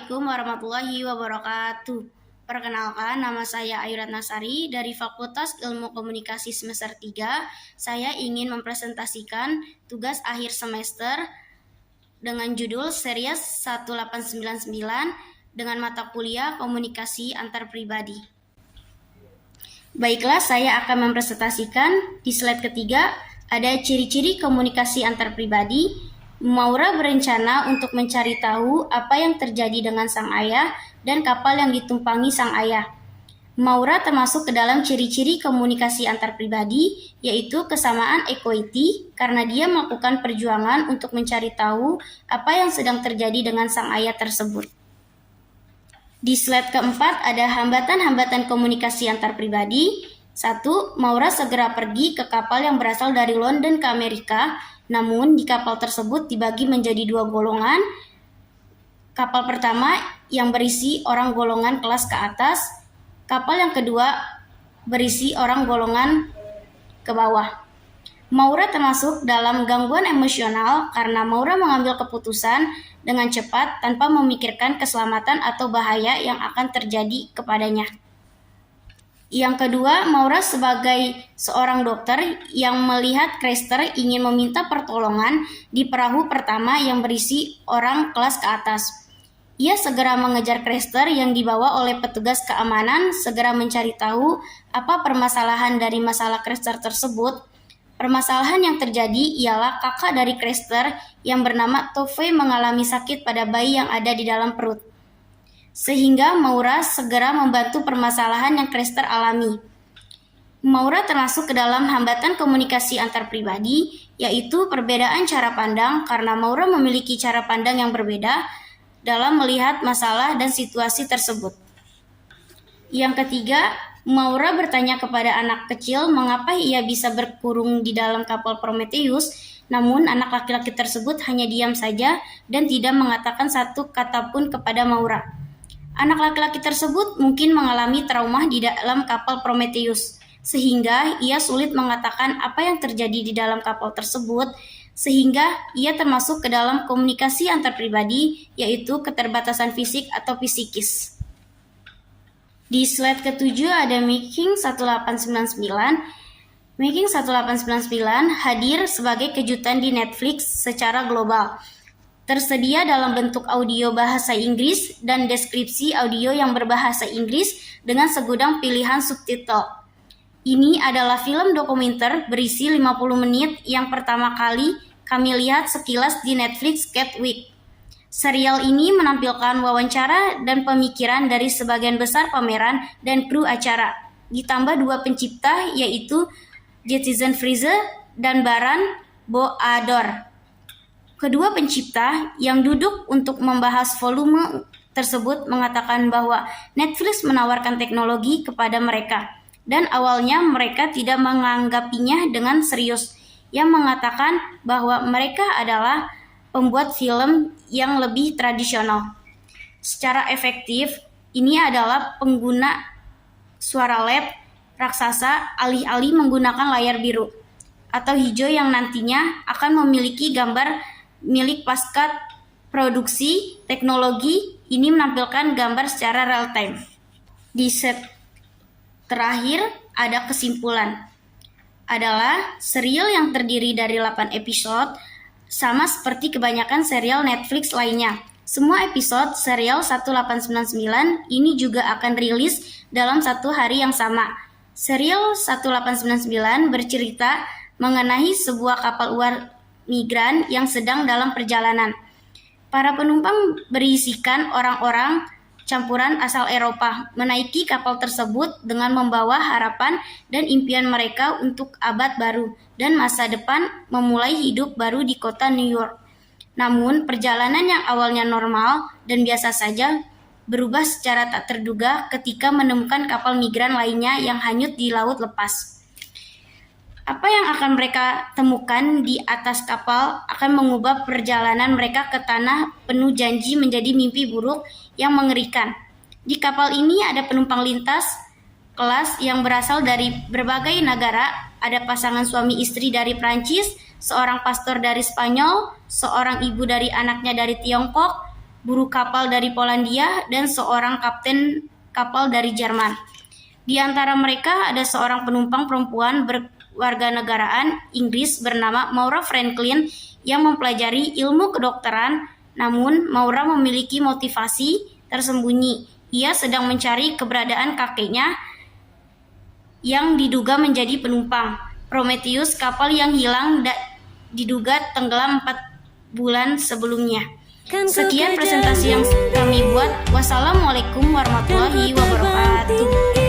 Assalamualaikum warahmatullahi wabarakatuh. Perkenalkan, nama saya Ayu Ratnasari dari Fakultas Ilmu Komunikasi semester 3. Saya ingin mempresentasikan tugas akhir semester dengan judul Series 1899 dengan mata kuliah Komunikasi Antar Pribadi. Baiklah, saya akan mempresentasikan. Di slide ketiga ada ciri-ciri komunikasi antar pribadi. Maura berencana untuk mencari tahu apa yang terjadi dengan sang ayah dan kapal yang ditumpangi sang ayah. Maura termasuk ke dalam ciri-ciri komunikasi antar pribadi, yaitu kesamaan equity, karena dia melakukan perjuangan untuk mencari tahu apa yang sedang terjadi dengan sang ayah tersebut. Di slide keempat ada hambatan-hambatan komunikasi antar pribadi. 1. Maura segera pergi ke kapal yang berasal dari London ke Amerika. Namun, di kapal tersebut dibagi menjadi 2 golongan. Kapal pertama yang berisi orang golongan kelas ke atas, kapal yang kedua berisi orang golongan ke bawah. Maura termasuk dalam gangguan emosional karena Maura mengambil keputusan dengan cepat tanpa memikirkan keselamatan atau bahaya yang akan terjadi kepadanya. Yang kedua, Maura sebagai seorang dokter yang melihat Crester ingin meminta pertolongan di perahu pertama yang berisi orang kelas ke atas. Ia segera mengejar Crester yang dibawa oleh petugas keamanan, segera mencari tahu apa permasalahan dari masalah Crester tersebut. Permasalahan yang terjadi ialah kakak dari Crester yang bernama Tove mengalami sakit pada bayi yang ada di dalam perut. Sehingga Maura segera membantu permasalahan yang Crester alami. Maura termasuk ke dalam hambatan komunikasi antar pribadi, yaitu perbedaan cara pandang karena Maura memiliki cara pandang yang berbeda dalam melihat masalah dan situasi tersebut. Yang ketiga, Maura bertanya kepada anak kecil mengapa ia bisa berkurung di dalam kapal Prometheus, namun anak laki-laki tersebut hanya diam saja dan tidak mengatakan satu kata pun kepada Maura. Anak laki-laki tersebut mungkin mengalami trauma di dalam kapal Prometheus, sehingga ia sulit mengatakan apa yang terjadi di dalam kapal tersebut, sehingga ia termasuk ke dalam komunikasi antar pribadi, yaitu keterbatasan fisik atau psikis. Di slide ketujuh ada Making 1899. Making 1899 hadir sebagai kejutan di Netflix secara global. Tersedia dalam bentuk audio bahasa Inggris dan deskripsi audio yang berbahasa Inggris dengan segudang pilihan subtitle. Ini adalah film dokumenter berisi 50 menit yang pertama kali kami lihat sekilas di Netflix Cat Week. Serial ini menampilkan wawancara dan pemikiran dari sebagian besar pameran dan kru acara, ditambah 2 pencipta yaitu Jetison Freeze dan Baran Boador. Kedua pencipta yang duduk untuk membahas volume tersebut mengatakan bahwa Netflix menawarkan teknologi kepada mereka, dan awalnya mereka tidak menganggapinya dengan serius, yang mengatakan bahwa mereka adalah pembuat film yang lebih tradisional. Secara efektif, ini adalah pengguna suara LED raksasa alih-alih menggunakan layar biru atau hijau yang nantinya akan memiliki gambar milik pasca produksi. Teknologi ini menampilkan gambar secara real time. Di set terakhir ada kesimpulan. Adalah serial yang terdiri dari 8 episode sama seperti kebanyakan serial Netflix lainnya. Semua episode serial 1899 ini juga akan rilis dalam satu hari yang sama. Serial 1899 bercerita mengenai sebuah kapal luar migran yang sedang dalam perjalanan. Para penumpang berisikan orang-orang campuran asal Eropa menaiki kapal tersebut dengan membawa harapan dan impian mereka untuk abad baru dan masa depan memulai hidup baru di kota New York. Namun, perjalanan yang awalnya normal dan biasa saja berubah secara tak terduga ketika menemukan kapal migran lainnya yang hanyut di laut lepas. Apa yang akan mereka temukan di atas kapal akan mengubah perjalanan mereka ke tanah penuh janji menjadi mimpi buruk yang mengerikan. Di kapal ini ada penumpang lintas kelas yang berasal dari berbagai negara. Ada pasangan suami istri dari Prancis, seorang pastor dari Spanyol, seorang ibu dari anaknya dari Tiongkok, buruh kapal dari Polandia, dan seorang kapten kapal dari Jerman. Di antara mereka ada seorang penumpang perempuan berwarganegaraan Inggris bernama Maura Franklin yang mempelajari ilmu kedokteran. Namun, Maura memiliki motivasi tersembunyi. Ia sedang mencari keberadaan kakeknya yang diduga menjadi penumpang Prometheus, kapal yang hilang diduga tenggelam 4 bulan sebelumnya. Sekian presentasi yang kami buat. Wassalamualaikum warahmatullahi wabarakatuh.